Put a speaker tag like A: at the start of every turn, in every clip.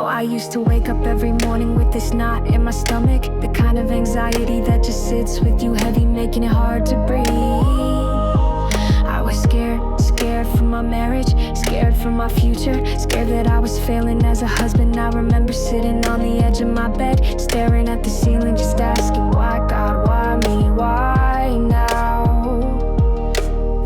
A: I used to wake up every morning with this knot in my stomach, the kind of anxiety that just sits with you heavy, making it hard to breathe. I was scared for my marriage, scared for my future, scared that I was failing as a husband. I remember sitting on the edge of my bed, staring at the ceiling, just asking, why God, why me, why now?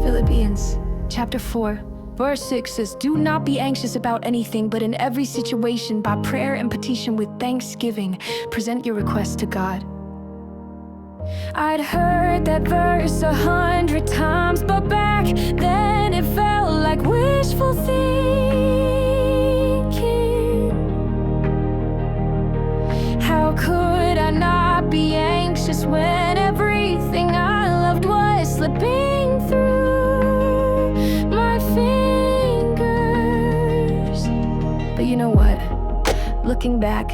A: Philippians chapter 4 verse 6 says, "Do not be anxious about anything, but in every situation, by prayer and petition with thanksgiving, present your requests to God." I'd heard that verse 100 times, but back then it felt like wishful thinking. How could I not be anxious when everything I loved was slipping through my fingers? But you know what? Looking back,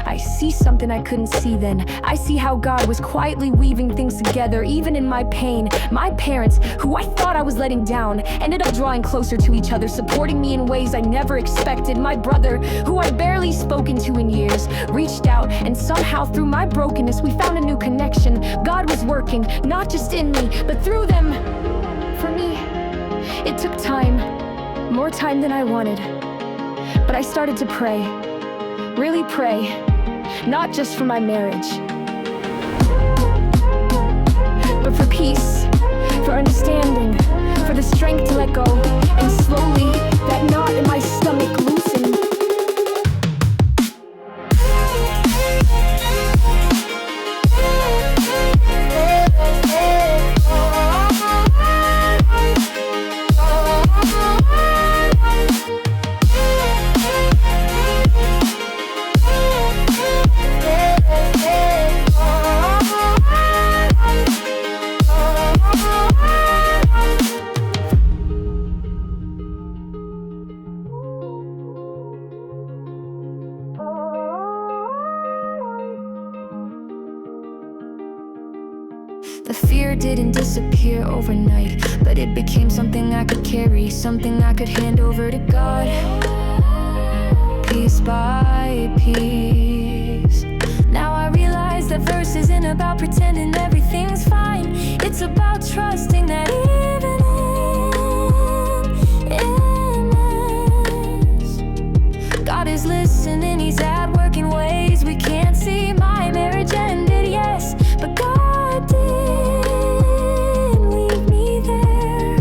A: I see something I couldn't see then. I see how God was quietly weaving things together, even in my pain. My parents, who I thought I was letting down, ended up drawing closer to each other, supporting me in ways I never expected. My brother, who I'd barely spoken to in years, reached out, and somehow through my brokenness, we found a new connection. God was working, not just in me, but through them. For me, it took time, more time than I wanted. But I started to pray, really pray. Not just for my marriage, but for peace, for understanding, for the strength to let go. And slowly, that knot in my stomach loosened. The fear didn't disappear overnight, but it became something I could carry, something I could hand over to God, piece by piece. Now I realize that verse isn't about pretending everything's fine. It's about trusting that even in mess, God is listening, He's at work in ways we can't see. My marriage ended, yes, but God didn't leave me there.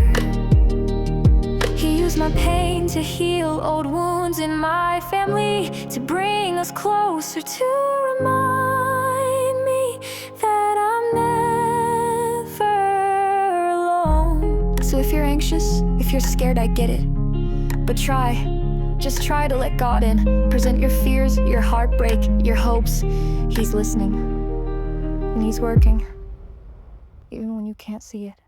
A: He used my pain to heal old wounds in my family, to bring us closer, to remind me that I'm never alone. So if you're anxious, if you're scared, I get it. But just try to let God in. Present your fears, your heartbreak, your hopes. He's listening, and He's working, even when you can't see it.